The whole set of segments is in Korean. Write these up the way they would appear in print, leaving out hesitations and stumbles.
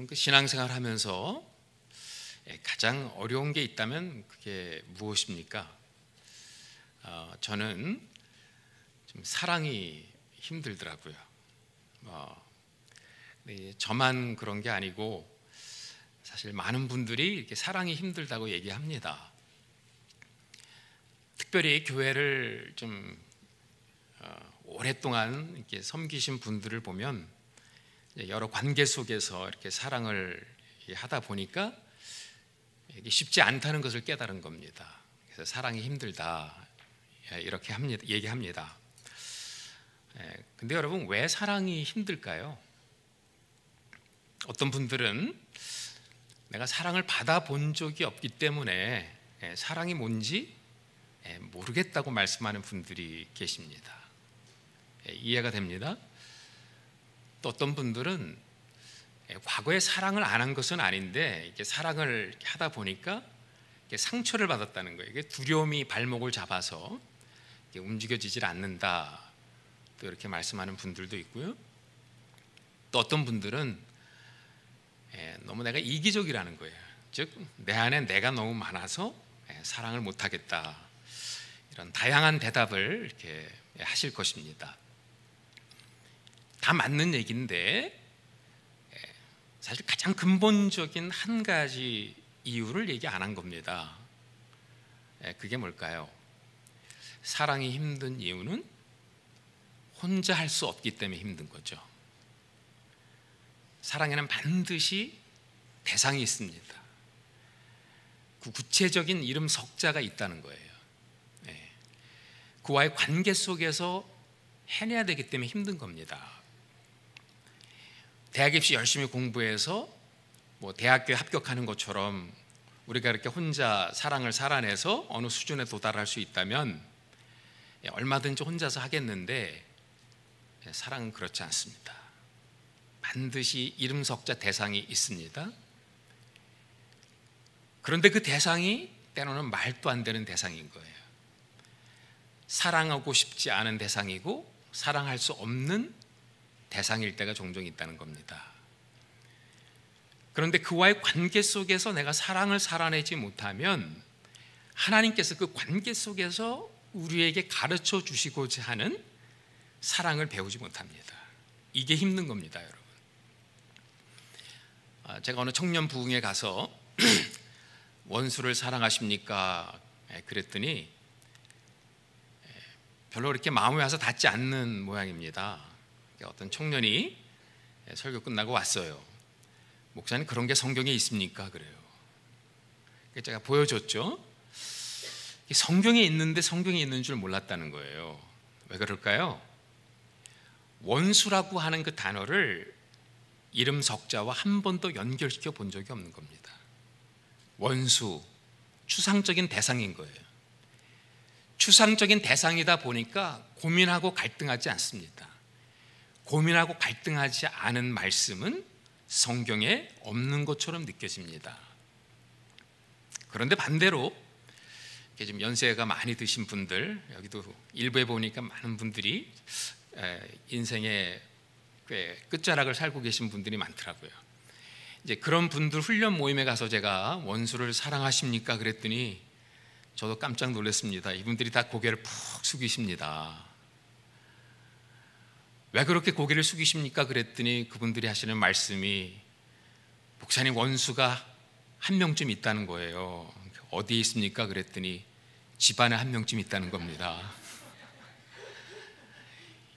여러분 그 신앙생활 하면서 가장 어려운 게 있다면 그게 무엇입니까? 저는 좀 사랑이 힘들더라고요. 저만 그런 게 아니고 사실 많은 분들이 이렇게 사랑이 힘들다고 얘기합니다. 특별히 교회를 좀 오랫동안 이렇게 섬기신 분들을 보면 여러 관계 속에서 이렇게 사랑을 하다 보니까 이게 쉽지 않다는 것을 깨달은 겁니다. 그래서 사랑이 힘들다 이렇게 얘기합니다. 근데 여러분 왜 사랑이 힘들까요? 어떤 분들은 내가 사랑을 받아본 적이 없기 때문에 사랑이 뭔지 모르겠다고 말씀하는 분들이 계십니다. 이해가 됩니다. 또 어떤 분들은 과거에 사랑을 안 한 것은 아닌데 이렇게 사랑을 하다 보니까 상처를 받았다는 거예요. 이게 두려움이 발목을 잡아서 움직여지질 않는다. 또 이렇게 말씀하는 분들도 있고요. 또 어떤 분들은 너무 내가 이기적이라는 거예요. 즉 내 안에 내가 너무 많아서 사랑을 못하겠다. 이런 다양한 대답을 이렇게 하실 것입니다. 다 맞는 얘기인데 사실 가장 근본적인 한 가지 이유를 얘기 안 한 겁니다. 그게 뭘까요? 사랑이 힘든 이유는 혼자 할 수 없기 때문에 힘든 거죠. 사랑에는 반드시 대상이 있습니다. 그 구체적인 이름 석자가 있다는 거예요. 그와의 관계 속에서 해내야 되기 때문에 힘든 겁니다. 대학 입시 열심히 공부해서 대학교에 합격하는 것처럼 우리가 이렇게 혼자 사랑을 살아내서 어느 수준에 도달할 수 있다면 얼마든지 혼자서 하겠는데 사랑은 그렇지 않습니다. 반드시 이름 석자 대상이 있습니다. 그런데 그 대상이 때로는 말도 안 되는 대상인 거예요. 사랑하고 싶지 않은 대상이고 사랑할 수 없는 대상일 때가 종종 있다는 겁니다. 그런데 그와의 관계 속에서 내가 사랑을 살아내지 못하면 하나님께서 그 관계 속에서 우리에게 가르쳐 주시고자 하는 사랑을 배우지 못합니다. 이게 힘든 겁니다, 여러분. 제가 어느 청년 부흥에 가서 원수를 사랑하십니까? 그랬더니 별로 그렇게 마음에 와서 닿지 않는 모양입니다. 어떤 청년이 설교 끝나고 왔어요. 목사님 그런 게 성경에 있습니까? 그래요. 제가 보여줬죠. 성경에 있는데 성경에 있는 줄 몰랐다는 거예요. 왜 그럴까요? 원수라고 하는 그 단어를 이름 석자와 한 번도 연결시켜 본 적이 없는 겁니다. 원수, 추상적인 대상인 거예요. 추상적인 대상이다 보니까 고민하고 갈등하지 않습니다. 고민하고 갈등하지 않은 말씀은 성경에 없는 것처럼 느껴집니다. 그런데 반대로 좀 연세가 많이 드신 분들, 여기도 일부에 보니까 많은 분들이 인생의 끝자락을 살고 계신 분들이 많더라고요. 이제 그런 분들 훈련 모임에 가서 제가 원수를 사랑하십니까? 그랬더니 저도 깜짝 놀랐습니다. 이분들이 다 고개를 푹 숙이십니다. 왜 그렇게 고개를 숙이십니까? 그랬더니 그분들이 하시는 말씀이 목사님 원수가 한 명쯤 있다는 거예요. 어디에 있습니까? 그랬더니 집안에 한 명쯤 있다는 겁니다.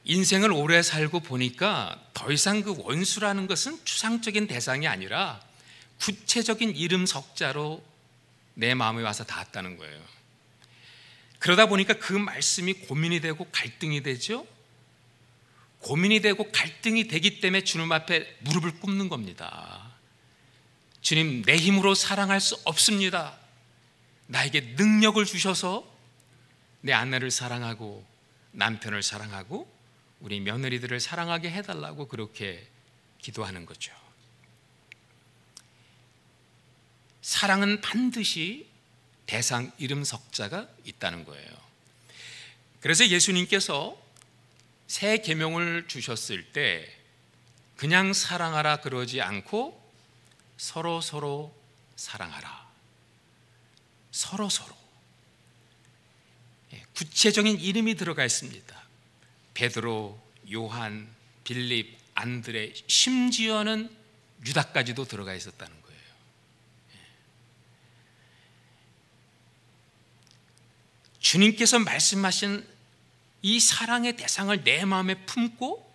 인생을 오래 살고 보니까 더 이상 그 원수라는 것은 추상적인 대상이 아니라 구체적인 이름 석자로 내 마음에 와서 닿았다는 거예요. 그러다 보니까 그 말씀이 고민이 되고 갈등이 되죠. 고민이 되고 갈등이 되기 때문에 주님 앞에 무릎을 꿇는 겁니다. 주님, 내 힘으로 사랑할 수 없습니다. 나에게 능력을 주셔서 내 아내를 사랑하고 남편을 사랑하고 우리 며느리들을 사랑하게 해달라고 그렇게 기도하는 거죠. 사랑은 반드시 대상 이름 석자가 있다는 거예요. 그래서 예수님께서 새 계명을 주셨을 때 그냥 사랑하라 그러지 않고 서로 사랑하라. 서로. 구체적인 이름이 들어가 있습니다. 베드로, 요한, 빌립, 안드레, 심지어는 유다까지도 들어가 있었다는 거예요. 주님께서 말씀하신 이 사랑의 대상을 내 마음에 품고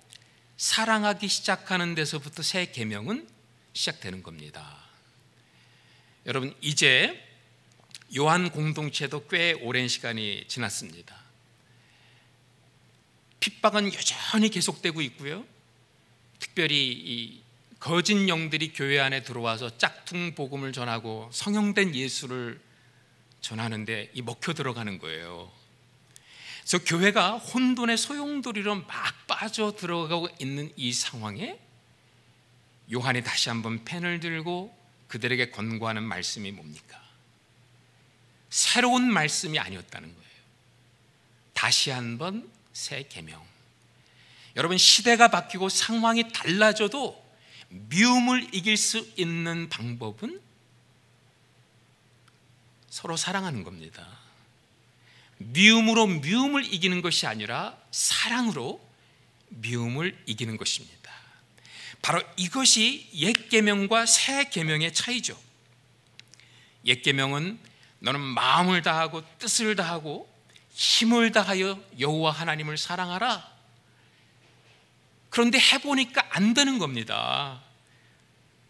사랑하기 시작하는 데서부터 새 계명은 시작되는 겁니다. 여러분, 이제 요한 공동체도 꽤 오랜 시간이 지났습니다. 핍박은 여전히 계속되고 있고요. 특별히 이 거짓 영들이 교회 안에 들어와서 짝퉁 복음을 전하고 성형된 예수를 전하는데 이 먹혀 들어가는 거예요. 그래서 교회가 혼돈의 소용돌이로 막 빠져 들어가고 있는 이 상황에 요한이 다시 한번 펜을 들고 그들에게 권고하는 말씀이 뭡니까? 새로운 말씀이 아니었다는 거예요. 다시 한번 새 계명. 여러분, 시대가 바뀌고 상황이 달라져도 미움을 이길 수 있는 방법은 서로 사랑하는 겁니다. 미움으로 미움을 이기는 것이 아니라 사랑으로 미움을 이기는 것입니다. 바로 이것이 옛 계명과 새 계명의 차이죠. 옛 계명은 너는 마음을 다하고 뜻을 다하고 힘을 다하여 여호와 하나님을 사랑하라. 그런데 해보니까 안 되는 겁니다.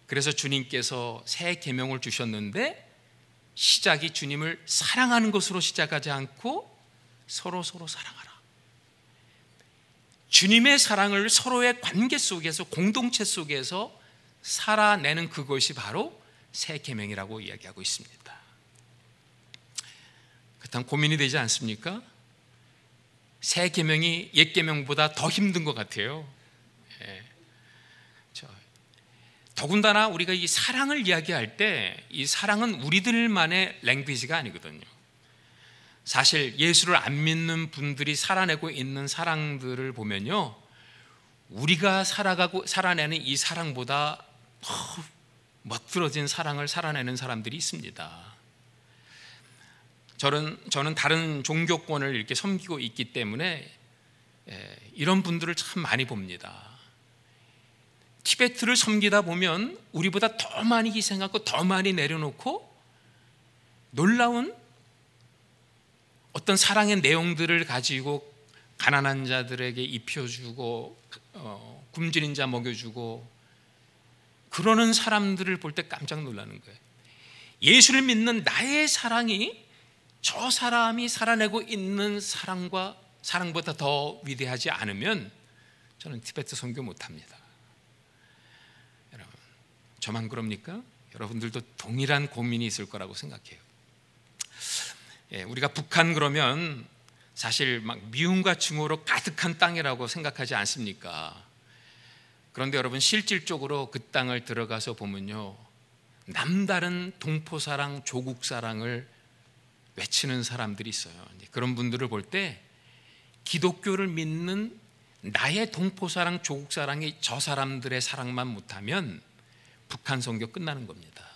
그래서 주님께서 새 계명을 주셨는데 시작이 주님을 사랑하는 것으로 시작하지 않고 서로 사랑하라. 주님의 사랑을 서로의 관계 속에서, 공동체 속에서 살아내는 그것이 바로 새 계명이라고 이야기하고 있습니다. 그렇다면 고민이 되지 않습니까? 새 계명이 옛 계명보다 더 힘든 것 같아요. 더군다나 우리가 이 사랑을 이야기할 때 이 사랑은 우리들만의 랭귀지가 아니거든요. 사실 예수를 안 믿는 분들이 살아내고 있는 사랑들을 보면요, 우리가 살아내는 이 사랑보다 더 멋들어진 사랑을 살아내는 사람들이 있습니다. 저는 다른 종교권을 이렇게 섬기고 있기 때문에 이런 분들을 참 많이 봅니다. 티베트를 섬기다 보면 우리보다 더 많이 희생하고 더 많이 내려놓고 놀라운 어떤 사랑의 내용들을 가지고 가난한 자들에게 입혀주고 굶주린 자 먹여주고 그러는 사람들을 볼 때 깜짝 놀라는 거예요. 예수를 믿는 나의 사랑이 저 사람이 살아내고 있는 사랑보다 더 위대하지 않으면 저는 티베트 선교 못합니다. 여러분, 저만 그럽니까? 여러분들도 동일한 고민이 있을 거라고 생각해요. 우리가 북한 그러면 사실 막 미움과 증오로 가득한 땅이라고 생각하지 않습니까? 그런데 여러분, 실질적으로 그 땅을 들어가서 보면요, 남다른 동포사랑, 조국사랑을 외치는 사람들이 있어요. 그런 분들을 볼 때 기독교를 믿는 나의 동포사랑, 조국사랑이 저 사람들의 사랑만 못하면 북한 선교 끝나는 겁니다.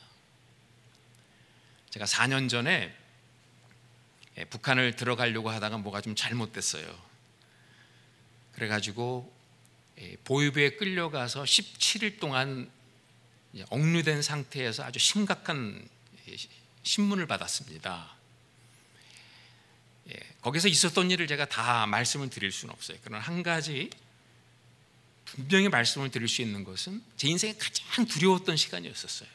제가 4년 전에 북한을 들어가려고 하다가 뭐가 좀 잘못됐어요. 그래가지고 보위부에 끌려가서 17일 동안 억류된 상태에서 아주 심각한 신문을 받았습니다. 거기서 있었던 일을 제가 다 말씀을 드릴 수는 없어요. 그러나 한 가지 분명히 말씀을 드릴 수 있는 것은 제 인생에 가장 두려웠던 시간이었어요.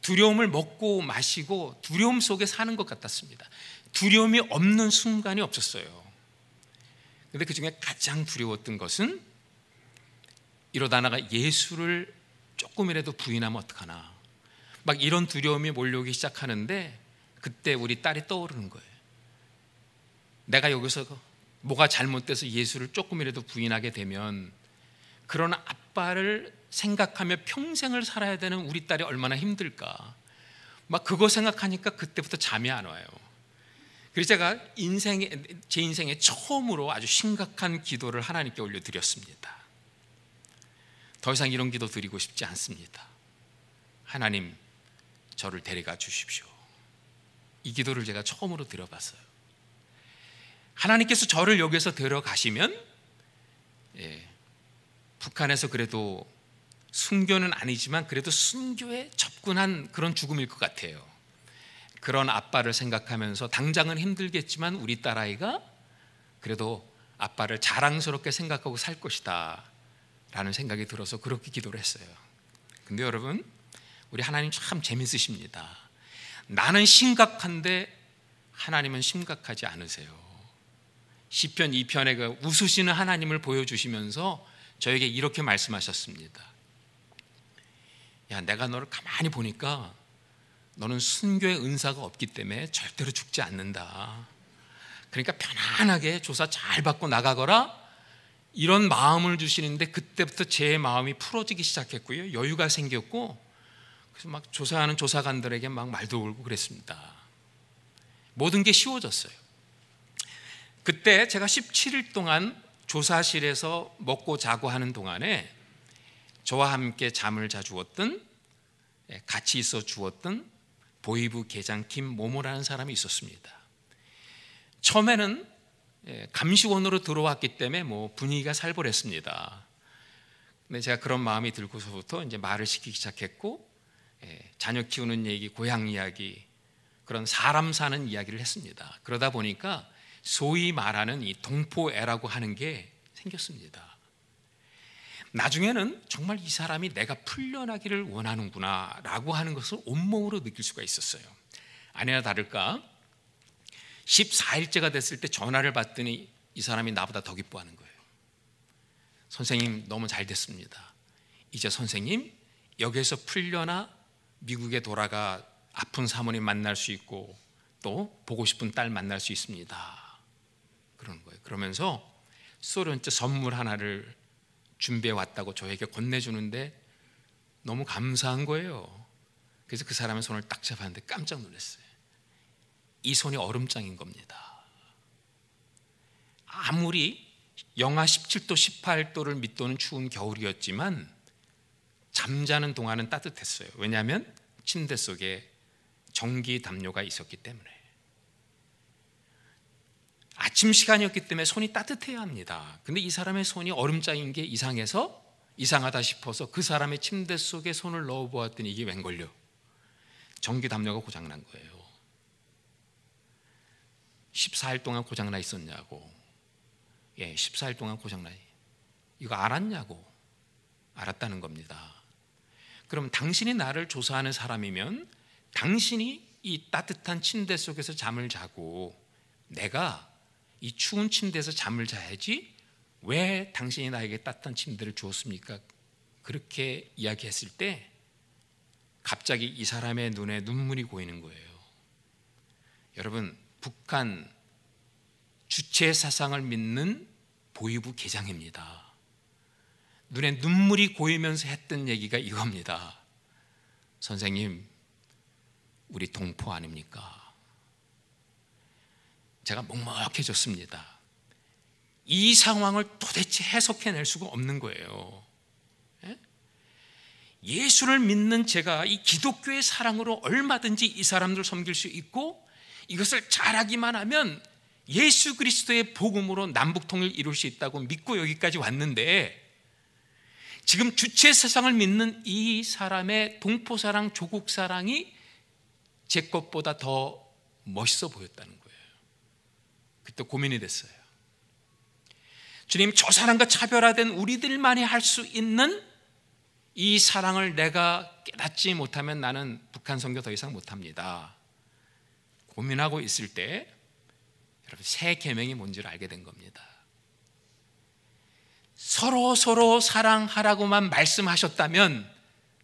두려움을 먹고 마시고 두려움 속에 사는 것 같았습니다. 두려움이 없는 순간이 없었어요. 그런데 그 중에 가장 두려웠던 것은 이러다가 예수를 조금이라도 부인하면 어떡하나, 막 이런 두려움이 몰려오기 시작하는데 그때 우리 딸이 떠오르는 거예요. 내가 여기서 뭐가 잘못돼서 예수를 조금이라도 부인하게 되면 그런 아빠를 생각하며 평생을 살아야 되는 우리 딸이 얼마나 힘들까, 막 그거 생각하니까 그때부터 잠이 안 와요. 그래서 제가 제 인생에 처음으로 아주 심각한 기도를 하나님께 올려드렸습니다. 더 이상 이런 기도 드리고 싶지 않습니다. 하나님, 저를 데려가 주십시오. 이 기도를 제가 처음으로 드려봤어요. 하나님께서 저를 여기서 데려가시면 북한에서 그래도 순교는 아니지만 그래도 순교에 접근한 그런 죽음일 것 같아요. 그런 아빠를 생각하면서 당장은 힘들겠지만 우리 딸아이가 그래도 아빠를 자랑스럽게 생각하고 살 것이다 라는 생각이 들어서 그렇게 기도를 했어요. 근데 여러분, 우리 하나님 참 재밌으십니다. 나는 심각한데 하나님은 심각하지 않으세요. 시편 2편에 그 웃으시는 하나님을 보여주시면서 저에게 이렇게 말씀하셨습니다. 야, 내가 너를 가만히 보니까 너는 순교의 은사가 없기 때문에 절대로 죽지 않는다. 그러니까 편안하게 조사 잘 받고 나가거라, 이런 마음을 주시는데, 그때부터 제 마음이 풀어지기 시작했고요, 여유가 생겼고, 그래서 막 조사하는 조사관들에게 막 말도 걸고 그랬습니다. 모든 게 쉬워졌어요. 그때 제가 17일 동안 조사실에서 먹고 자고 하는 동안에 저와 함께 잠을 자주었던, 같이 있어 주었던 보이부 계장 김모모라는 사람이 있었습니다. 처음에는 감시원으로 들어왔기 때문에 뭐 분위기가 살벌했습니다. 근데 제가 그런 마음이 들고서부터 이제 말을 시키기 시작했고, 자녀 키우는 얘기, 고향 이야기, 그런 사람 사는 이야기를 했습니다. 그러다 보니까 소위 말하는 이 동포애라고 하는 게 생겼습니다. 나중에는 정말 이 사람이 내가 풀려나기를 원하는구나 라고 하는 것을 온몸으로 느낄 수가 있었어요. 아니나 다를까 14일째가 됐을 때 전화를 받더니 이 사람이 나보다 더 기뻐하는 거예요. 선생님, 너무 잘 됐습니다. 이제 선생님 여기에서 풀려나 미국에 돌아가 아픈 사모님 만날 수 있고 또 보고 싶은 딸 만날 수 있습니다. 그러는 거예요. 그러면서 소련째 선물 하나를 준비해 왔다고 저에게 건네주는데 너무 감사한 거예요. 그래서 그 사람의 손을 딱 잡았는데 깜짝 놀랐어요. 이 손이 얼음장인 겁니다. 아무리 영하 17도 18도를 밑도는 추운 겨울이었지만 잠자는 동안은 따뜻했어요. 왜냐하면 침대 속에 전기 담요가 있었기 때문에. 아침 시간이었기 때문에 손이 따뜻해야 합니다. 근데 이 사람의 손이 얼음장인 게 이상하다 싶어서 그 사람의 침대 속에 손을 넣어보았더니 이게 웬걸요? 전기 담요가 고장난 거예요. 14일 동안 고장나 있었냐고. 14일 동안 고장나. 이거 알았냐고. 알았다는 겁니다. 그럼 당신이 나를 조사하는 사람이면 당신이 이 따뜻한 침대 속에서 잠을 자고 내가 이 추운 침대에서 잠을 자야지 왜 당신이 나에게 따뜻한 침대를 주었습니까? 그렇게 이야기했을 때 갑자기 이 사람의 눈에 눈물이 고이는 거예요. 여러분, 북한 주체 사상을 믿는 보이부 계장입니다. 눈에 눈물이 고이면서 했던 얘기가 이겁니다. 선생님, 우리 동포 아닙니까? 제가 먹먹해졌습니다. 이 상황을 도대체 해석해낼 수가 없는 거예요. 예수를 믿는 제가 이 기독교의 사랑으로 얼마든지 이 사람들 섬길 수 있고 이것을 잘하기만 하면 예수 그리스도의 복음으로 남북통일 이룰 수 있다고 믿고 여기까지 왔는데, 지금 주체 사상을 믿는 이 사람의 동포사랑, 조국사랑이 제 것보다 더 멋있어 보였다는 거예요. 그때 고민이 됐어요. 주님, 저 사람과 차별화된 우리들만이 할 수 있는 이 사랑을 내가 깨닫지 못하면 나는 북한 선교 더 이상 못합니다. 고민하고 있을 때 여러분, 새 계명이 뭔지를 알게 된 겁니다. 서로 사랑하라고만 말씀하셨다면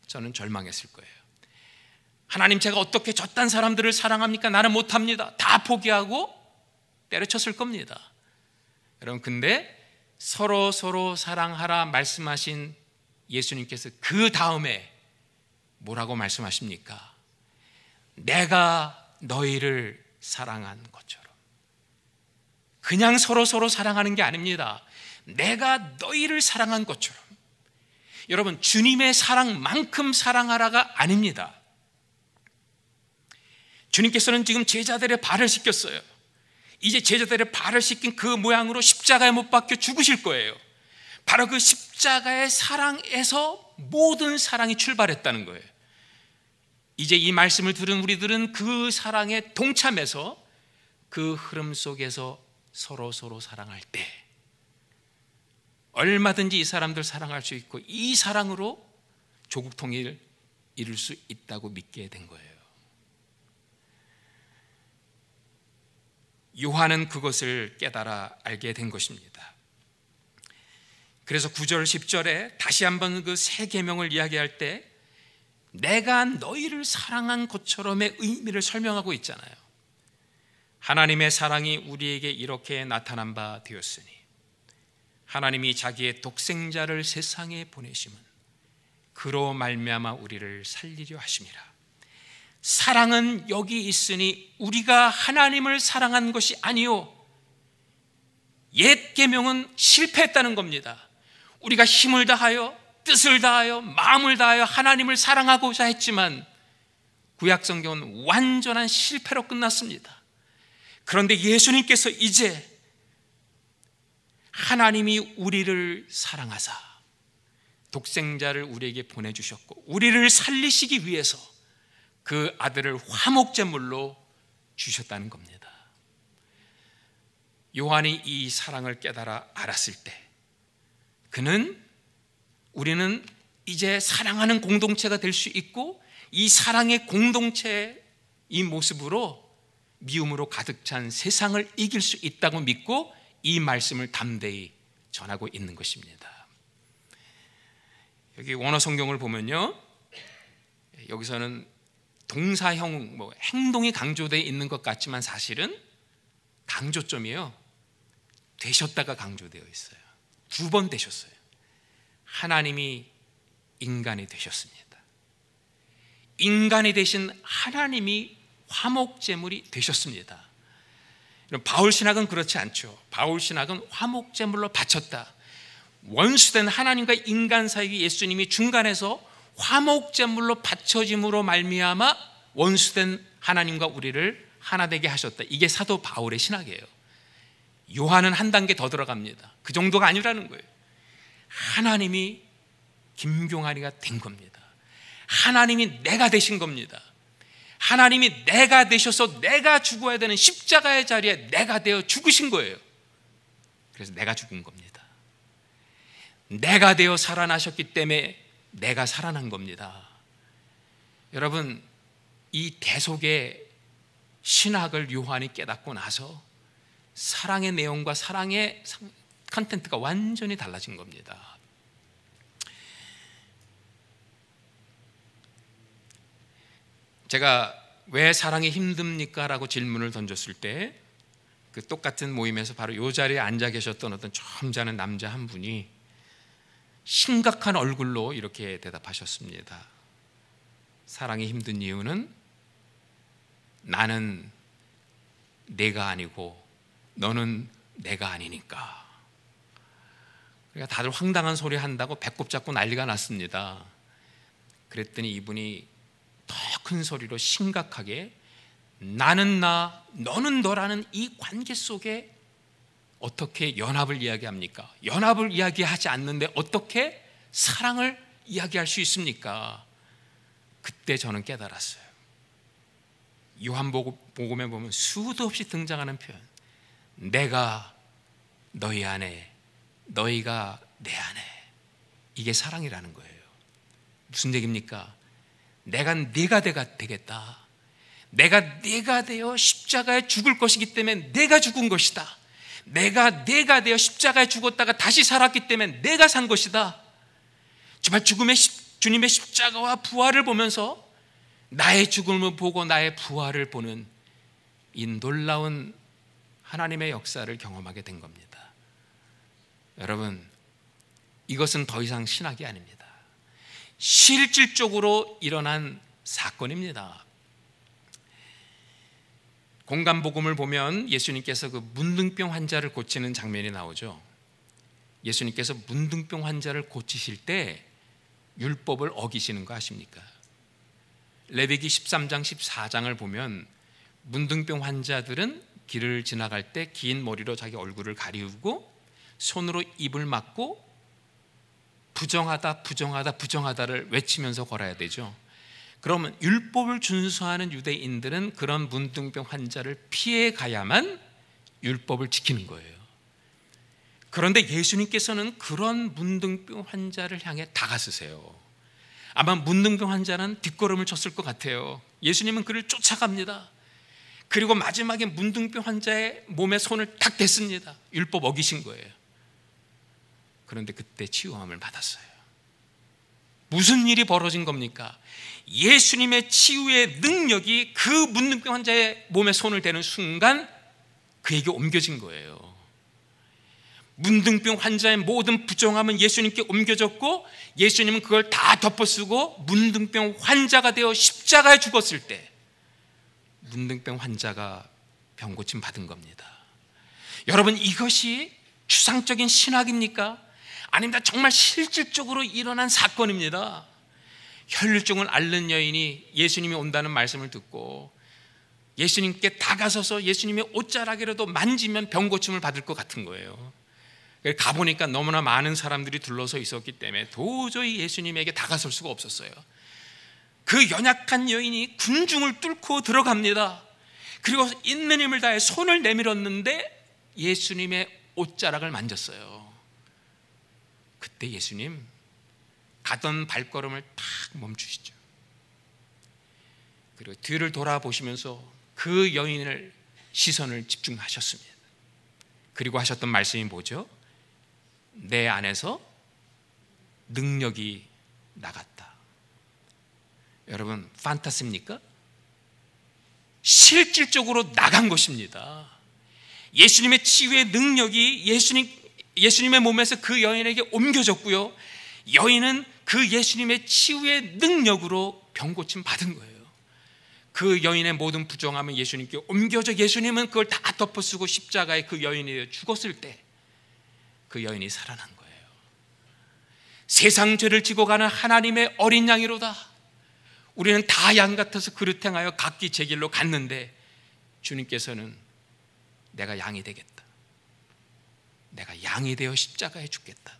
저는 절망했을 거예요. 하나님, 제가 어떻게 저딴 사람들을 사랑합니까? 나는 못합니다. 다 포기하고 때려쳤을 겁니다. 여러분, 근데 서로 사랑하라 말씀하신 예수님께서 그 다음에 뭐라고 말씀하십니까? 내가 너희를 사랑한 것처럼. 그냥 서로 사랑하는 게 아닙니다. 내가 너희를 사랑한 것처럼. 여러분, 주님의 사랑만큼 사랑하라가 아닙니다. 주님께서는 지금 제자들의 발을 씻겼어요. 이제 제자들의 발을 씻긴 그 모양으로 십자가에 못 박혀 죽으실 거예요. 바로 그 십자가의 사랑에서 모든 사랑이 출발했다는 거예요. 이제 이 말씀을 들은 우리들은 그 사랑에 동참해서 그 흐름 속에서 서로 사랑할 때 얼마든지 이 사람들 사랑할 수 있고, 이 사랑으로 조국 통일을 이룰 수 있다고 믿게 된 거예요. 요한은 그것을 깨달아 알게 된 것입니다. 그래서 9절 10절에 다시 한번 그 새 계명을 이야기할 때 내가 너희를 사랑한 것처럼의 의미를 설명하고 있잖아요. 하나님의 사랑이 우리에게 이렇게 나타난 바 되었으니 하나님이 자기의 독생자를 세상에 보내심은 그로 말미암아 우리를 살리려 하심이라. 사랑은 여기 있으니 우리가 하나님을 사랑한 것이 아니요, 옛 계명은 실패했다는 겁니다. 우리가 힘을 다하여 뜻을 다하여 마음을 다하여 하나님을 사랑하고자 했지만 구약 성경은 완전한 실패로 끝났습니다. 그런데 예수님께서 이제 하나님이 우리를 사랑하사 독생자를 우리에게 보내주셨고 우리를 살리시기 위해서 그 아들을 화목제물로 주셨다는 겁니다. 요한이 이 사랑을 깨달아 알았을 때 우리는 이제 사랑하는 공동체가 될 수 있고, 이 사랑의 공동체의 이 모습으로 미움으로 가득 찬 세상을 이길 수 있다고 믿고 이 말씀을 담대히 전하고 있는 것입니다. 여기 원어 성경을 보면요, 여기서는 동사형 행동이 강조되어 있는 것 같지만 사실은 강조점이요, 되셨다가 강조되어 있어요. 2번 되셨어요. 하나님이 인간이 되셨습니다. 인간이 되신 하나님이 화목제물이 되셨습니다. 바울 신학은 그렇지 않죠. 바울 신학은 화목제물로 바쳤다. 원수된 하나님과 인간 사이에 예수님이 중간에서 화목제물로 바쳐짐으로 말미암아 원수된 하나님과 우리를 하나 되게 하셨다. 이게 사도 바울의 신학이에요. 요한은 한 단계 더 들어갑니다. 그 정도가 아니라는 거예요. 하나님이 김경아리가 된 겁니다. 하나님이 내가 되신 겁니다. 하나님이 내가 되셔서 내가 죽어야 되는 십자가의 자리에 내가 되어 죽으신 거예요. 그래서 내가 죽은 겁니다. 내가 되어 살아나셨기 때문에 내가 살아난 겁니다. 여러분, 이 대속의 신학을 요한이 깨닫고 나서 사랑의 내용과 사랑의 컨텐츠가 완전히 달라진 겁니다. 제가 왜 사랑이 힘듭니까? 라고 질문을 던졌을 때 그 똑같은 모임에서 바로 이 자리에 앉아 계셨던 어떤 점잖은 남자 한 분이 심각한 얼굴로 이렇게 대답하셨습니다. 사랑이 힘든 이유는 나는 내가 아니고 너는 내가 아니니까. 그러니까 다들 황당한 소리 한다고 배꼽 잡고 난리가 났습니다. 그랬더니 이분이 더 큰 소리로 심각하게 나는 나, 너는 너라는 이 관계 속에 어떻게 연합을 이야기합니까? 연합을 이야기하지 않는데 어떻게 사랑을 이야기할 수 있습니까? 그때 저는 깨달았어요. 요한복음에 보면 수도 없이 등장하는 표현, 내가 너희 안에, 너희가 내 안에, 이게 사랑이라는 거예요. 무슨 얘기입니까? 내가 네가 되겠다. 내가 네가 되어 십자가에 죽을 것이기 때문에 내가 죽은 것이다. 내가 되어 십자가에 죽었다가 다시 살았기 때문에 내가 산 것이다. 정말 주님의 십자가와 부활을 보면서 나의 죽음을 보고 나의 부활을 보는 이 놀라운 하나님의 역사를 경험하게 된 겁니다. 여러분, 이것은 더 이상 신학이 아닙니다. 실질적으로 일어난 사건입니다. 공간복음을 보면 예수님께서 그 문둥병 환자를 고치는 장면이 나오죠. 예수님께서 문둥병 환자를 고치실 때 율법을 어기시는 거 아십니까? 레위기 13장 14장을 보면 문둥병 환자들은 길을 지나갈 때 긴 머리로 자기 얼굴을 가리우고 손으로 입을 막고 부정하다 부정하다 부정하다를 외치면서 걸어야 되죠. 그러면 율법을 준수하는 유대인들은 그런 문둥병 환자를 피해 가야만 율법을 지키는 거예요. 그런데 예수님께서는 그런 문둥병 환자를 향해 다가서세요. 아마 문둥병 환자는 뒷걸음을 쳤을 것 같아요. 예수님은 그를 쫓아갑니다. 그리고 마지막에 문둥병 환자의 몸에 손을 탁 댔습니다. 율법 어기신 거예요. 그런데 그때 치유함을 받았어요. 무슨 일이 벌어진 겁니까? 예수님의 치유의 능력이 그 문둥병 환자의 몸에 손을 대는 순간 그에게 옮겨진 거예요. 문둥병 환자의 모든 부정함은 예수님께 옮겨졌고 예수님은 그걸 다 덮어쓰고 문둥병 환자가 되어 십자가에 죽었을 때 문둥병 환자가 병고침 받은 겁니다. 여러분, 이것이 추상적인 신학입니까? 아닙니다. 정말 실질적으로 일어난 사건입니다. 혈류증을 앓는 여인이 예수님이 온다는 말씀을 듣고 예수님께 다가서서 예수님의 옷자락이라도 만지면 병고침을 받을 것 같은 거예요. 가보니까 너무나 많은 사람들이 둘러서 있었기 때문에 도저히 예수님에게 다가설 수가 없었어요. 그 연약한 여인이 군중을 뚫고 들어갑니다. 그리고 있는 힘을 다해 손을 내밀었는데 예수님의 옷자락을 만졌어요. 그때 예수님 가던 발걸음을 탁 멈추시죠. 그리고 뒤를 돌아보시면서 그 여인을 시선을 집중하셨습니다. 그리고 하셨던 말씀이 뭐죠? 내 안에서 능력이 나갔다. 여러분, 판타스입니까? 실질적으로 나간 것입니다. 예수님의 치유의 능력이 예수님의 몸에서 그 여인에게 옮겨졌고요, 여인은 그 예수님의 치유의 능력으로 병고침 받은 거예요. 그 여인의 모든 부정함은 예수님께 옮겨져 예수님은 그걸 다 덮어쓰고 십자가에 그 여인이 죽었을 때 그 여인이 살아난 거예요. 세상 죄를 지고 가는 하나님의 어린 양이로다. 우리는 다 양 같아서 그릇 행하여 각기 제 길로 갔는데 주님께서는 내가 양이 되겠다. 내가 양이 되어 십자가에 죽겠다.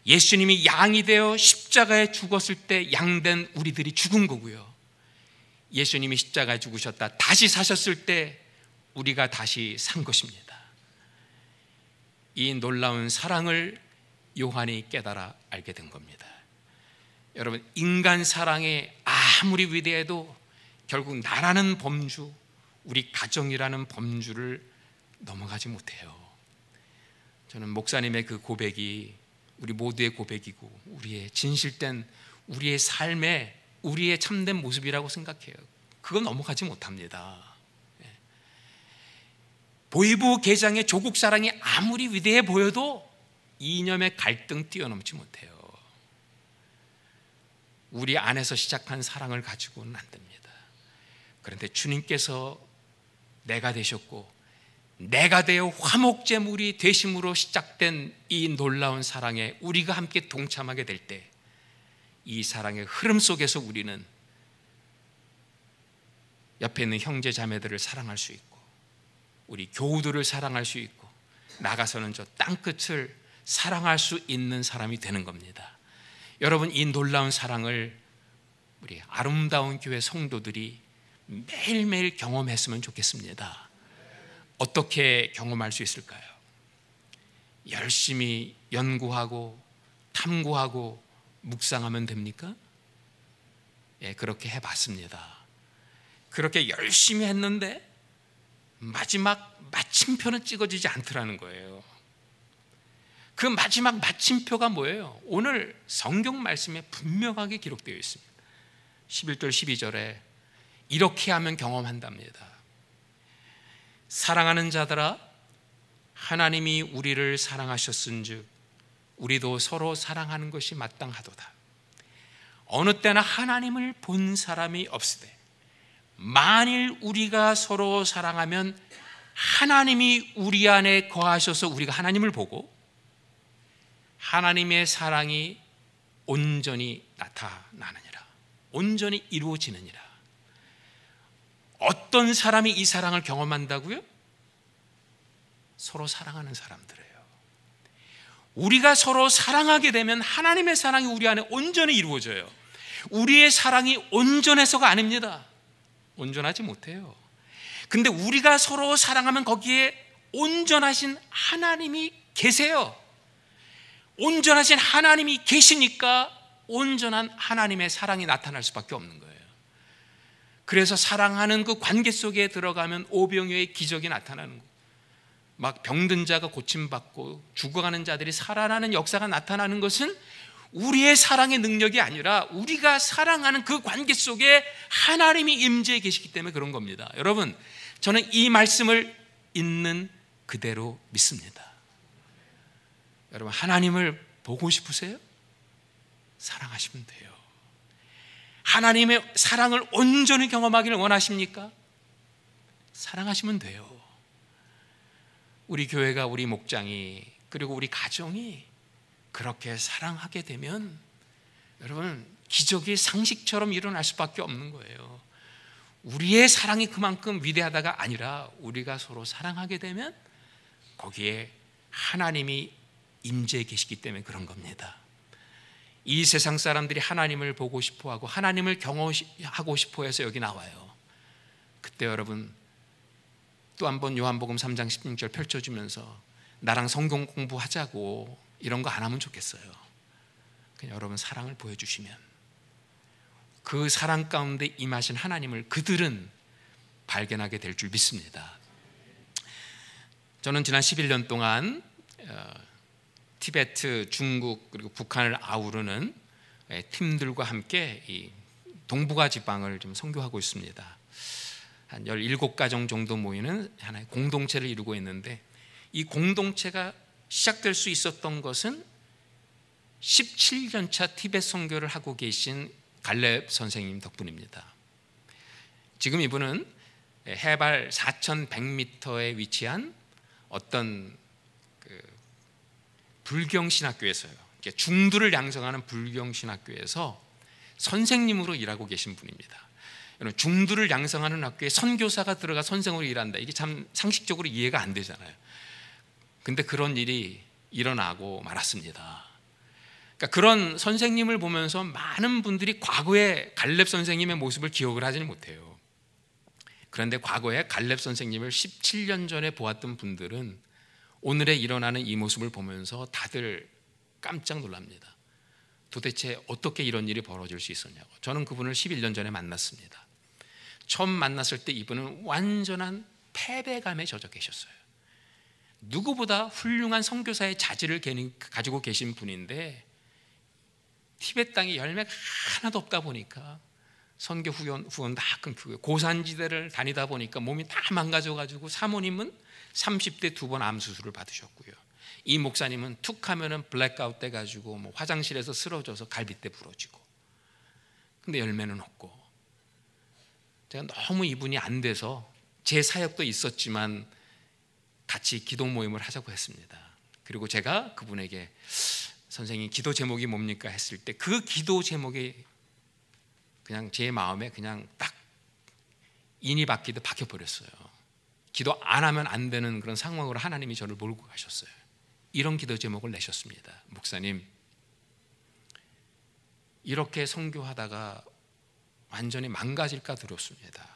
예수님이 양이 되어 십자가에 죽었을 때 양된 우리들이 죽은 거고요, 예수님이 십자가에 죽으셨다 다시 사셨을 때 우리가 다시 산 것입니다. 이 놀라운 사랑을 요한이 깨달아 알게 된 겁니다. 여러분, 인간 사랑이 아무리 위대해도 결국 나라는 범주, 우리 가정이라는 범주를 넘어가지 못해요. 저는 목사님의 그 고백이 우리 모두의 고백이고 우리의 진실된 우리의 삶의 우리의 참된 모습이라고 생각해요. 그건 넘어가지 못합니다. 보이부 개장의 조국 사랑이 아무리 위대해 보여도 이념의 갈등 뛰어넘지 못해요. 우리 안에서 시작한 사랑을 가지고는 안 됩니다. 그런데 주님께서 내가 되셨고 내가 되어 화목제물이 되심으로 시작된 이 놀라운 사랑에 우리가 함께 동참하게 될 때 이 사랑의 흐름 속에서 우리는 옆에 있는 형제 자매들을 사랑할 수 있고 우리 교우들을 사랑할 수 있고 나가서는 저 땅끝을 사랑할 수 있는 사람이 되는 겁니다. 여러분, 이 놀라운 사랑을 우리 아름다운 교회 성도들이 매일매일 경험했으면 좋겠습니다. 어떻게 경험할 수 있을까요? 열심히 연구하고 탐구하고 묵상하면 됩니까? 예, 그렇게 해봤습니다. 그렇게 열심히 했는데 마지막 마침표는 찍어지지 않더라는 거예요. 그 마지막 마침표가 뭐예요? 오늘 성경 말씀에 분명하게 기록되어 있습니다. 11절 12절에 이렇게 하면 경험한답니다. 사랑하는 자들아, 하나님이 우리를 사랑하셨은즉 우리도 서로 사랑하는 것이 마땅하도다. 어느 때나 하나님을 본 사람이 없으되 만일 우리가 서로 사랑하면 하나님이 우리 안에 거하셔서 우리가 하나님을 보고 하나님의 사랑이 온전히 나타나느니라. 온전히 이루어지느니라. 어떤 사람이 이 사랑을 경험한다고요? 서로 사랑하는 사람들이에요. 우리가 서로 사랑하게 되면 하나님의 사랑이 우리 안에 온전히 이루어져요. 우리의 사랑이 온전해서가 아닙니다. 온전하지 못해요. 근데 우리가 서로 사랑하면 거기에 온전하신 하나님이 계세요. 온전하신 하나님이 계시니까 온전한 하나님의 사랑이 나타날 수밖에 없는 거예요. 그래서 사랑하는 그 관계 속에 들어가면 오병이어의 기적이 나타나는 거예요. 막 병든 자가 고침받고 죽어가는 자들이 살아나는 역사가 나타나는 것은 우리의 사랑의 능력이 아니라 우리가 사랑하는 그 관계 속에 하나님이 임재해 계시기 때문에 그런 겁니다. 여러분, 저는 이 말씀을 있는 그대로 믿습니다. 여러분, 하나님을 보고 싶으세요? 사랑하시면 돼요. 하나님의 사랑을 온전히 경험하기를 원하십니까? 사랑하시면 돼요. 우리 교회가, 우리 목장이, 그리고 우리 가정이 그렇게 사랑하게 되면 여러분, 기적이 상식처럼 일어날 수밖에 없는 거예요. 우리의 사랑이 그만큼 위대하다가 아니라 우리가 서로 사랑하게 되면 거기에 하나님이 임재해 계시기 때문에 그런 겁니다. 이 세상 사람들이 하나님을 보고 싶어하고 하나님을 경험하고 싶어해서 여기 나와요. 그때 여러분 또 한번 요한복음 3장 16절 펼쳐주면서 나랑 성경 공부하자고 이런 거 안 하면 좋겠어요. 그냥 여러분 사랑을 보여주시면 그 사랑 가운데 임하신 하나님을 그들은 발견하게 될 줄 믿습니다. 저는 지난 11년 동안 티베트, 중국 그리고 북한을 아우르는 팀들과 함께 이 동북아 지방을 좀 선교하고 있습니다. 한 17가정 정도 모이는 하나의 공동체를 이루고 있는데 이 공동체가 시작될 수 있었던 것은 17년차 티베트 선교를 하고 계신 갈렙 선생님 덕분입니다. 지금 이분은 해발 4,100m에 위치한 어떤 불경신학교에서요, 중두를 양성하는 불경신학교에서 선생님으로 일하고 계신 분입니다. 중두를 양성하는 학교에 선교사가 들어가 선생으로 일한다. 이게 참 상식적으로 이해가 안 되잖아요. 근데 그런 일이 일어나고 말았습니다. 그러니까 그런 선생님을 보면서 많은 분들이 과거의 갈렙 선생님의 모습을 기억을 하지는 못해요. 그런데 과거에 갈렙 선생님을 17년 전에 보았던 분들은 오늘에 일어나는 이 모습을 보면서 다들 깜짝 놀랍니다. 도대체 어떻게 이런 일이 벌어질 수 있었냐고. 저는 그분을 11년 전에 만났습니다. 처음 만났을 때 이분은 완전한 패배감에 젖어 계셨어요. 누구보다 훌륭한 선교사의 자질을 가지고 계신 분인데 티베트 땅에 열매가 하나도 없다 보니까 선교 후원 다 끊기고요. 고산지대를 다니다 보니까 몸이 다 망가져가지고 사모님은 30대 2번 암 수술을 받으셨고요. 이 목사님은 툭 하면은 블랙아웃 돼가지고 뭐 화장실에서 쓰러져서 갈비뼈 부러지고. 근데 열매는 없고. 제가 너무 이분이 안 돼서 제 사역도 있었지만 같이 기도 모임을 하자고 했습니다. 그리고 제가 그분에게 선생님 기도 제목이 뭡니까 했을 때 그 기도 제목이 그냥 제 마음에 그냥 딱 인이 박히듯 박혀버렸어요. 기도 안 하면 안 되는 그런 상황으로 하나님이 저를 몰고 가셨어요. 이런 기도 제목을 내셨습니다. 목사님, 이렇게 선교하다가 완전히 망가질까 두렵습니다.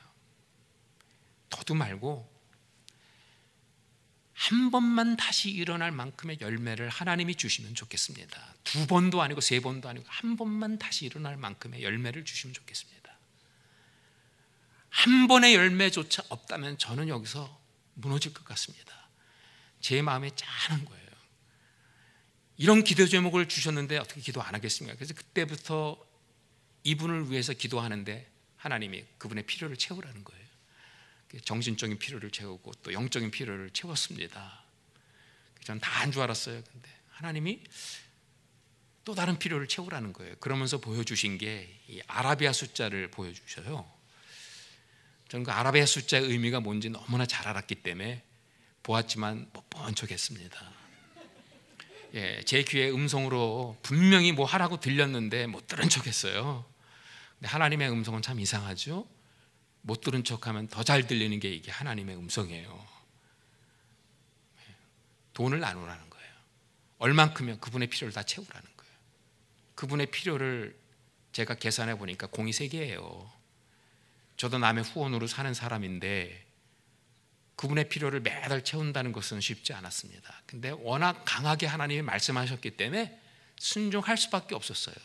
더도 말고 한 번만 다시 일어날 만큼의 열매를 하나님이 주시면 좋겠습니다. 2번도 아니고 3번도 아니고 한 번만 다시 일어날 만큼의 열매를 주시면 좋겠습니다. 한 번의 열매조차 없다면 저는 여기서 무너질 것 같습니다. 제 마음에 짠한 거예요. 이런 기도 제목을 주셨는데 어떻게 기도 안 하겠습니까? 그래서 그때부터 이분을 위해서 기도하는데 하나님이 그분의 필요를 채우라는 거예요. 정신적인 필요를 채우고 또 영적인 필요를 채웠습니다. 저는 다 한 줄 알았어요. 근데 하나님이 또 다른 필요를 채우라는 거예요. 그러면서 보여주신 게 이 아라비아 숫자를 보여주셔요. 저는 그 아라비아 숫자의 의미가 뭔지 너무나 잘 알았기 때문에 보았지만 못 본 척했습니다. 제 귀에 음성으로 분명히 뭐 하라고 들렸는데 못 들은 척했어요. 근데 하나님의 음성은 참 이상하죠. 못 들은 척하면 더 잘 들리는 게 이게 하나님의 음성이에요. 돈을 나누라는 거예요. 얼만큼이면 그분의 필요를 다 채우라는 거예요. 그분의 필요를 제가 계산해 보니까 공이 3개예요. 저도 남의 후원으로 사는 사람인데 그분의 필요를 매달 채운다는 것은 쉽지 않았습니다. 근데 워낙 강하게 하나님이 말씀하셨기 때문에 순종할 수밖에 없었어요.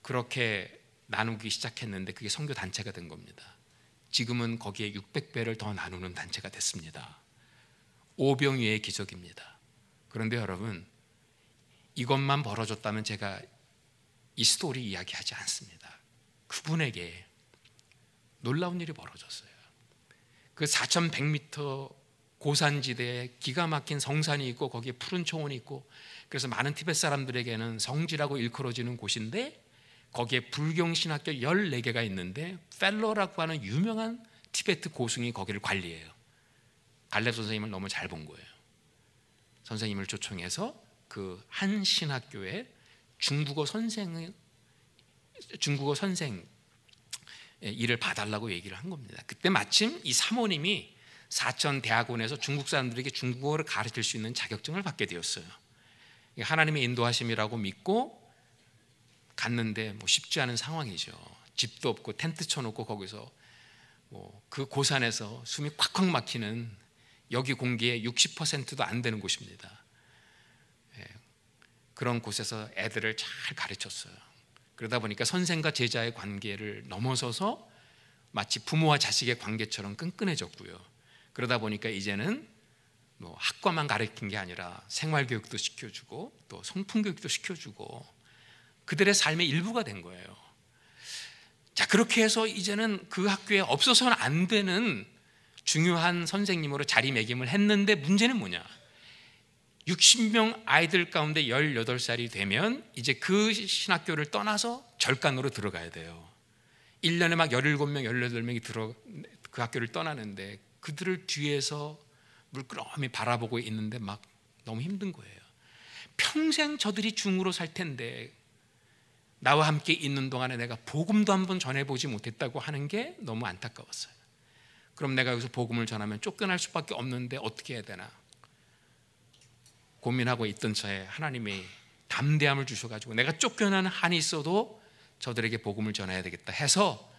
그렇게 나누기 시작했는데 그게 선교 단체가 된 겁니다. 지금은 거기에 600배를 더 나누는 단체가 됐습니다. 오병이어의 기적입니다. 그런데 여러분, 이것만 벌어졌다면 제가 이 스토리 이야기하지 않습니다. 그분에게 놀라운 일이 벌어졌어요. 그 4100m 고산지대에 기가 막힌 성산이 있고 거기에 푸른 초원이 있고, 그래서 많은 티벳 사람들에게는 성지라고 일컬어지는 곳인데 거기에 불경신학교 14개가 있는데 펠로라고 하는 유명한 티베트 고승이 거기를 관리해요. 갈렙 선생님을 너무 잘 본 거예요. 선생님을 초청해서 그 한 신학교에 중국어 선생 일을 봐달라고 얘기를 한 겁니다. 그때 마침 이 사모님이 사천 대학원에서 중국 사람들에게 중국어를 가르칠 수 있는 자격증을 받게 되었어요. 하나님의 인도하심이라고 믿고 갔는데 뭐 쉽지 않은 상황이죠. 집도 없고 텐트 쳐놓고 거기서 뭐 그 고산에서 숨이 콱콱 막히는, 여기 공기의 60%도 안 되는 곳입니다. 그런 곳에서 애들을 잘 가르쳤어요. 그러다 보니까 선생과 제자의 관계를 넘어서서 마치 부모와 자식의 관계처럼 끈끈해졌고요. 그러다 보니까 이제는 뭐 학과만 가르친 게 아니라 생활교육도 시켜주고 또 성품교육도 시켜주고 그들의 삶의 일부가 된 거예요. 자, 그렇게 해서 이제는 그 학교에 없어서는 안 되는 중요한 선생님으로 자리매김을 했는데, 문제는 뭐냐? 60명 아이들 가운데 18살이 되면 이제 그 신학교를 떠나서 절간으로 들어가야 돼요. 1년에 막 17명, 18명이 그 학교를 떠나는데 그들을 뒤에서 물끄러미 바라보고 있는데 막 너무 힘든 거예요. 평생 저들이 중으로 살 텐데 나와 함께 있는 동안에 내가 복음도 한번 전해보지 못했다고 하는 게 너무 안타까웠어요. 그럼 내가 여기서 복음을 전하면 쫓겨날 수밖에 없는데 어떻게 해야 되나 고민하고 있던 차에 하나님이 담대함을 주셔가지고 내가 쫓겨나는 한이 있어도 저들에게 복음을 전해야 되겠다 해서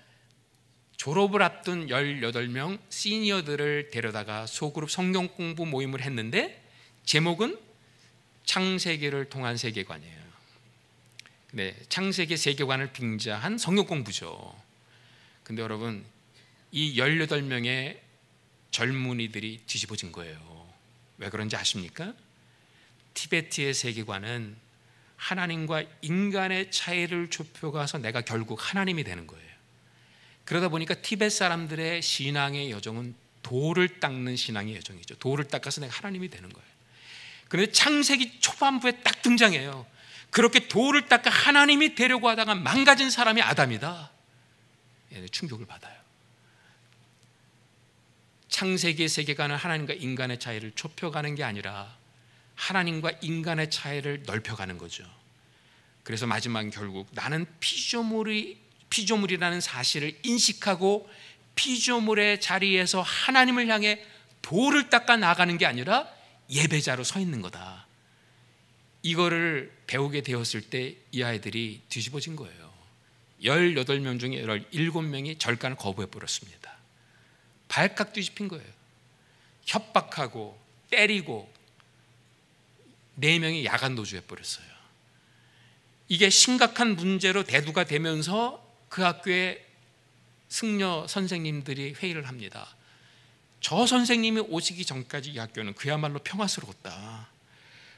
졸업을 앞둔 18명 시니어들을 데려다가 소그룹 성경 공부 모임을 했는데 제목은 창세기를 통한 세계관이에요. 네, 창세기 세계관을 빙자한 성경 공부죠. 근데 여러분, 이 18명의 젊은이들이 뒤집어진 거예요. 왜 그런지 아십니까? 티베트의 세계관은 하나님과 인간의 차이를 좁혀가서 내가 결국 하나님이 되는 거예요. 그러다 보니까 티베트 사람들의 신앙의 여정은 돌을 닦는 신앙의 여정이죠. 돌을 닦아서 내가 하나님이 되는 거예요. 그런데 창세기 초반부에 딱 등장해요. 그렇게 돌을 닦아 하나님이 되려고 하다가 망가진 사람이 아담이다. 충격을 받아요. 창세기의 세계관은 하나님과 인간의 차이를 좁혀가는 게 아니라 하나님과 인간의 차이를 넓혀가는 거죠. 그래서 마지막은 결국 나는 피조물이라는 사실을 인식하고 피조물의 자리에서 하나님을 향해 돌을 닦아 나가는 게 아니라 예배자로 서 있는 거다. 이거를 배우게 되었을 때 이 아이들이 뒤집어진 거예요. 18명 중에 17명이 절간을 거부해버렸습니다. 발칵 뒤집힌 거예요. 협박하고 때리고 4명이 야간 도주해버렸어요. 이게 심각한 문제로 대두가 되면서 그 학교에 승려 선생님들이 회의를 합니다. 저 선생님이 오시기 전까지 이 학교는 그야말로 평화스러웠다.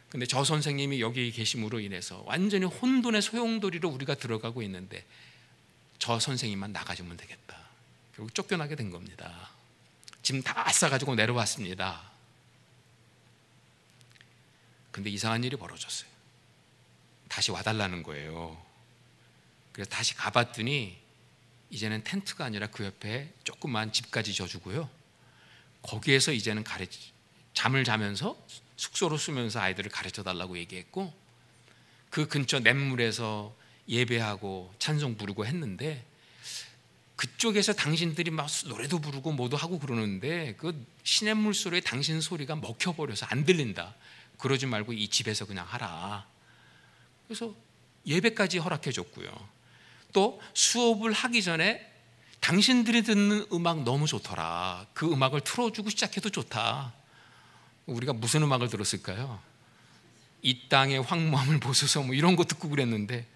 근데 저 선생님이 여기 계심으로 인해서 완전히 혼돈의 소용돌이로 우리가 들어가고 있는데 저 선생님만 나가주면 되겠다. 결국 쫓겨나게 된 겁니다. 짐 다 싸가지고 내려왔습니다. 근데 이상한 일이 벌어졌어요. 다시 와달라는 거예요. 그래서 다시 가봤더니 이제는 텐트가 아니라 그 옆에 조그만 집까지 져주고요. 거기에서 이제는 잠을 자면서 숙소로 쓰면서 아이들을 가르쳐 달라고 얘기했고, 그 근처 냇물에서 예배하고 찬송 부르고 했는데, 그쪽에서 당신들이 막 노래도 부르고 뭐도 하고 그러는데 그 시냇물 소리에 당신 소리가 먹혀버려서 안 들린다. 그러지 말고 이 집에서 그냥 하라. 그래서 예배까지 허락해 줬고요. 또 수업을 하기 전에 당신들이 듣는 음악 너무 좋더라. 그 음악을 틀어주고 시작해도 좋다. 우리가 무슨 음악을 들었을까요? 이 땅의 황무함을 보소서 뭐 이런 거 듣고 그랬는데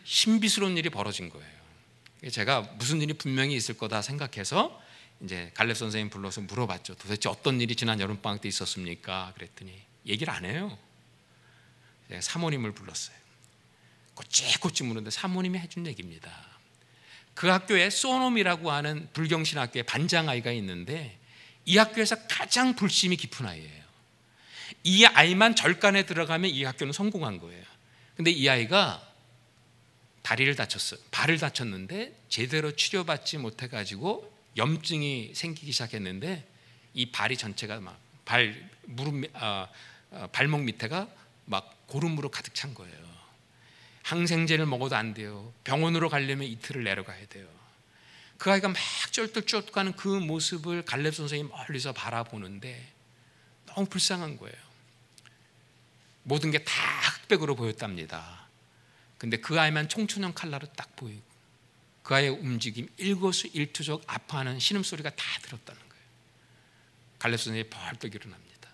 신비스러운 일이 벌어진 거예요. 제가 무슨 일이 분명히 있을 거다 생각해서 이제 갈렙 선생님 불러서 물어봤죠. 도대체 어떤 일이 지난 여름방학 때 있었습니까? 그랬더니 얘기를 안 해요. 제가 사모님을 불렀어요. 꼬치꼬치 묻는데 사모님이 해준 얘기입니다. 그 학교에 소놈이라고 하는 불경신학교의 반장아이가 있는데 이 학교에서 가장 불심이 깊은 아이예요. 이 아이만 절간에 들어가면 이 학교는 성공한 거예요. 근데 이 아이가 다리를 다쳤어요. 발을 다쳤는데 제대로 치료받지 못해가지고 염증이 생기기 시작했는데 이 발이 전체가 막 발목 밑에가 막 고름으로 가득 찬 거예요. 항생제를 먹어도 안 돼요. 병원으로 가려면 이틀을 내려가야 돼요. 그 아이가 막 쩔뚝쩔뚝하는 그 모습을 갈렙 선생님이 멀리서 바라보는데 너무 불쌍한 거예요. 모든 게 다 흑백으로 보였답니다. 근데 그 아이만 청초년 칼라로 딱 보이고 그 아이의 움직임, 일거수일투족 아파하는 신음소리가 다 들었다는 거예요. 갈렙 선생님이 벌떡 일어납니다.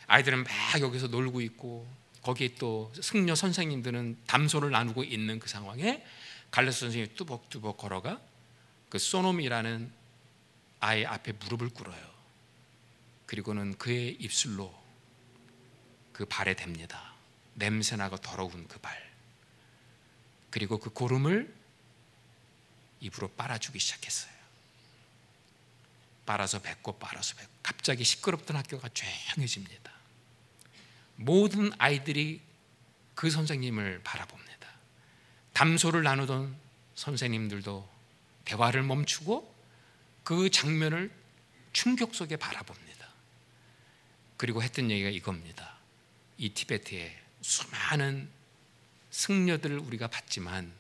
아이들은 막 여기서 놀고 있고 거기에 또 승려 선생님들은 담소를 나누고 있는 그 상황에 갈렙 선생님이 뚜벅뚜벅 걸어가 그 소놈이라는 아이 앞에 무릎을 꿇어요. 그리고는 그의 입술로 그 발에 댑니다. 냄새나고 더러운 그 발. 그리고 그 고름을 입으로 빨아주기 시작했어요. 빨아서 뱉고 빨아서 뱉고. 갑자기 시끄럽던 학교가 조용해집니다. 모든 아이들이 그 선생님을 바라봅니다. 담소를 나누던 선생님들도 대화를 멈추고 그 장면을 충격 속에 바라봅니다. 그리고 했던 얘기가 이겁니다. 이 티베트에 수많은 승려들을 우리가 봤지만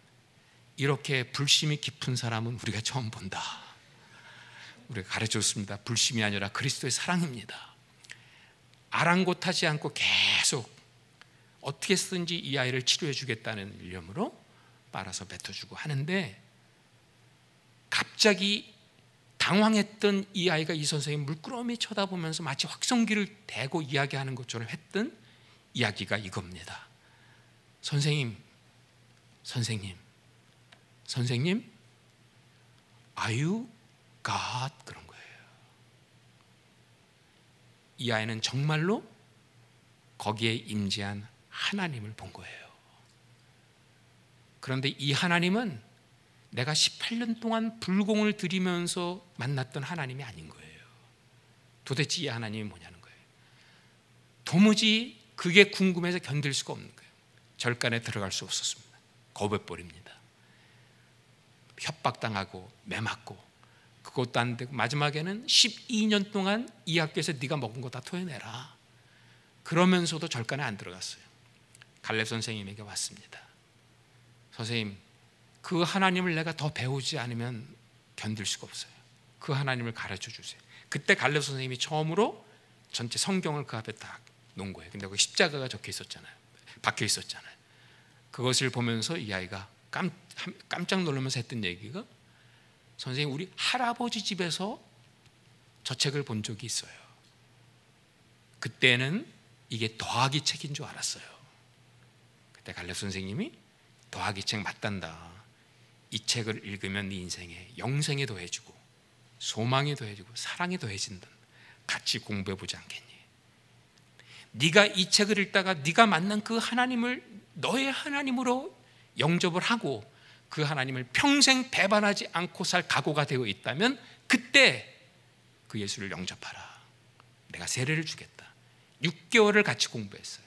이렇게 불심이 깊은 사람은 우리가 처음 본다. 우리가 가르쳐줬습니다. 불심이 아니라 그리스도의 사랑입니다. 아랑곳하지 않고 계속 어떻게 쓰든지 이 아이를 치료해 주겠다는 일념으로 빨아서 뱉어주고 하는데 갑자기 당황했던 이 아이가 이 선생님 물끄러미 쳐다보면서 마치 확성기를 대고 이야기하는 것처럼 했던 이야기가 이겁니다. 선생님, are you God? 그런 거예요. 이 아이는 정말로 거기에 임재한 하나님을 본 거예요. 그런데 이 하나님은 내가 18년 동안 불공을 들이면서 만났던 하나님이 아닌 거예요. 도대체 이 하나님이 뭐냐는 거예요. 도무지 그게 궁금해서 견딜 수가 없는 거예요. 절간에 들어갈 수 없었습니다. 거부해버립니다. 협박당하고 매맞고 그것도 안 되고 마지막에는 12년 동안 이 학교에서 네가 먹은 거 다 토해내라. 그러면서도 절간에 안 들어갔어요. 갈렙 선생님에게 왔습니다. 선생님, 그 하나님을 내가 더 배우지 않으면 견딜 수가 없어요. 그 하나님을 가르쳐 주세요. 그때 갈렙 선생님이 처음으로 전체 성경을 그 앞에 딱 놓은 거예요. 근데 거기 십자가가 적혀 있었잖아요. 박혀 있었잖아요. 그것을 보면서 이 아이가 깜짝 놀라면서 했던 얘기가 선생님, 우리 할아버지 집에서 저 책을 본 적이 있어요. 그때는 이게 더하기 책인 줄 알았어요. 그때 갈렙 선생님이 더하기 책 맞단다. 이 책을 읽으면 네 인생에 영생이 더해지고 소망이 더해지고 사랑이 더해진다. 같이 공부해보지 않겠니? 네가 이 책을 읽다가 네가 만난 그 하나님을 너의 하나님으로 영접을 하고 그 하나님을 평생 배반하지 않고 살 각오가 되어 있다면 그때 그 예수를 영접하라. 내가 세례를 주겠다. 6개월을 같이 공부했어요.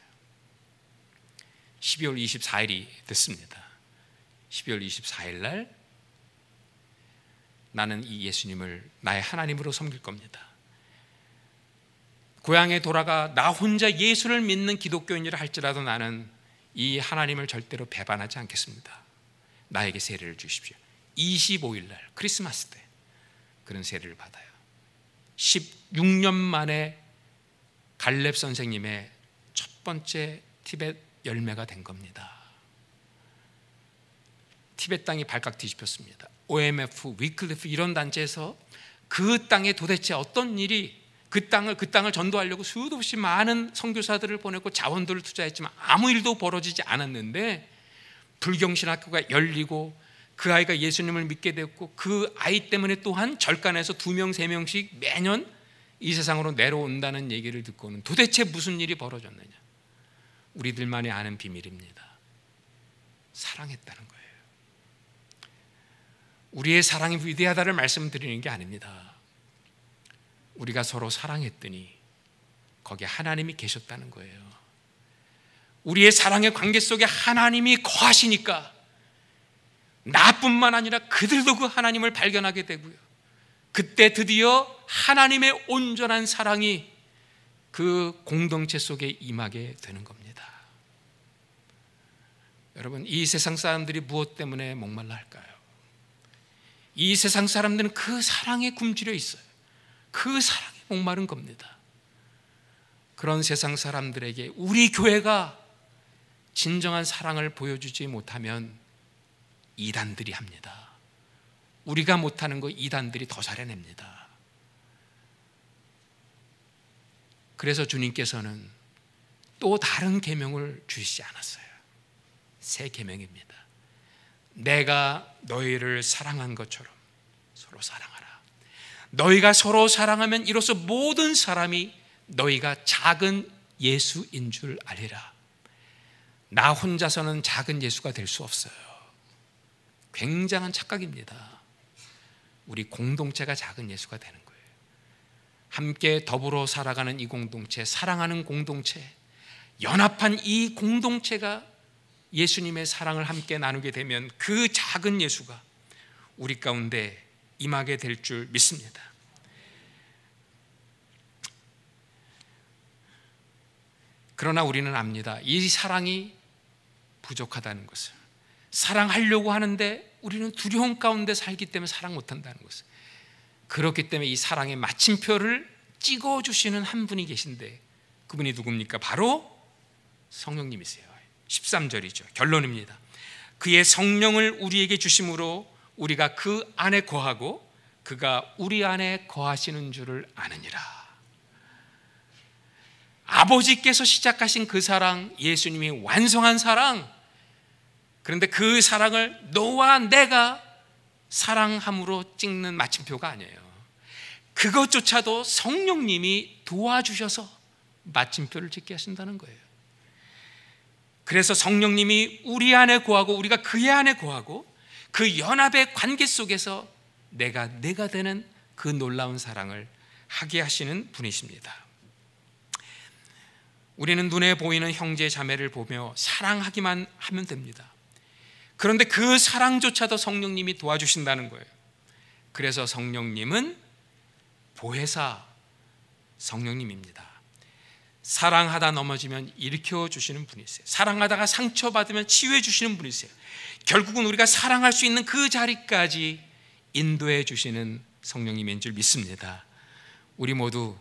12월 24일이 됐습니다. 12월 24일 날 나는 이 예수님을 나의 하나님으로 섬길 겁니다. 고향에 돌아가 나 혼자 예수를 믿는 기독교인이라 할지라도 나는 이 하나님을 절대로 배반하지 않겠습니다. 나에게 세례를 주십시오. 25일 날 크리스마스 때 그런 세례를 받아요. 16년 만에 갈렙 선생님의 첫 번째 티벳 열매가 된 겁니다. 티벳 땅이 발칵 뒤집혔습니다. OMF, 위클리프 이런 단체에서 그 땅에 도대체 어떤 일이 그 땅을 전도하려고 수도 없이 많은 선교사들을 보내고 자원들을 투자했지만 아무 일도 벌어지지 않았는데 불경신학교가 열리고 그 아이가 예수님을 믿게 됐고 그 아이 때문에 또한 절간에서 2명, 3명씩 매년 이 세상으로 내려온다는 얘기를 듣고는 도대체 무슨 일이 벌어졌느냐? 우리들만이 아는 비밀입니다. 사랑했다는 거예요. 우리의 사랑이 위대하다를 말씀드리는 게 아닙니다. 우리가 서로 사랑했더니 거기에 하나님이 계셨다는 거예요. 우리의 사랑의 관계 속에 하나님이 거하시니까 나뿐만 아니라 그들도 그 하나님을 발견하게 되고요. 그때 드디어 하나님의 온전한 사랑이 그 공동체 속에 임하게 되는 겁니다. 여러분, 이 세상 사람들이 무엇 때문에 목말라 할까요? 이 세상 사람들은 그 사랑에 굶주려 있어요. 그 사랑에 목마른 겁니다. 그런 세상 사람들에게 우리 교회가 진정한 사랑을 보여주지 못하면 이단들이 합니다. 우리가 못하는 거 이단들이 더 잘해냅니다. 그래서 주님께서는 또 다른 계명을 주시지 않았어요. 새 계명입니다. 내가 너희를 사랑한 것처럼 서로 사랑하라. 너희가 서로 사랑하면 이로써 모든 사람이 너희가 작은 예수인 줄 알리라. 나 혼자서는 작은 예수가 될 수 없어요. 굉장한 착각입니다. 우리 공동체가 작은 예수가 되는 거예요. 함께 더불어 살아가는 이 공동체, 사랑하는 공동체, 연합한 이 공동체가 예수님의 사랑을 함께 나누게 되면 그 작은 예수가 우리 가운데 임하게 될 줄 믿습니다. 그러나 우리는 압니다. 이 사랑이 부족하다는 것을. 사랑하려고 하는데 우리는 두려움 가운데 살기 때문에 사랑 못한다는 것을. 그렇기 때문에 이 사랑의 마침표를 찍어주시는 한 분이 계신데 그분이 누굽니까? 바로 성령님이세요. 13절이죠. 결론입니다. 그의 성령을 우리에게 주심으로 우리가 그 안에 거하고 그가 우리 안에 거하시는 줄을 아느니라. 아버지께서 시작하신 그 사랑, 예수님이 완성한 사랑, 그런데 그 사랑을 너와 내가 사랑함으로 찍는 마침표가 아니에요. 그것조차도 성령님이 도와주셔서 마침표를 찍게 하신다는 거예요. 그래서 성령님이 우리 안에 거하고 우리가 그의 안에 거하고 그 연합의 관계 속에서 내가 되는 그 놀라운 사랑을 하게 하시는 분이십니다. 우리는 눈에 보이는 형제 자매를 보며 사랑하기만 하면 됩니다. 그런데 그 사랑조차도 성령님이 도와주신다는 거예요. 그래서 성령님은 보혜사 성령님입니다. 사랑하다 넘어지면 일으켜 주시는 분이세요. 사랑하다가 상처받으면 치유해 주시는 분이세요. 결국은 우리가 사랑할 수 있는 그 자리까지 인도해 주시는 성령님인 줄 믿습니다. 우리 모두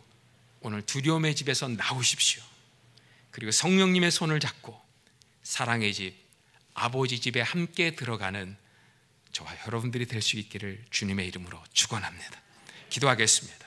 오늘 두려움의 집에서 나오십시오. 그리고 성령님의 손을 잡고 사랑의 집, 아버지 집에 함께 들어가는 저와 여러분들이 될 수 있기를 주님의 이름으로 축원합니다. 기도하겠습니다.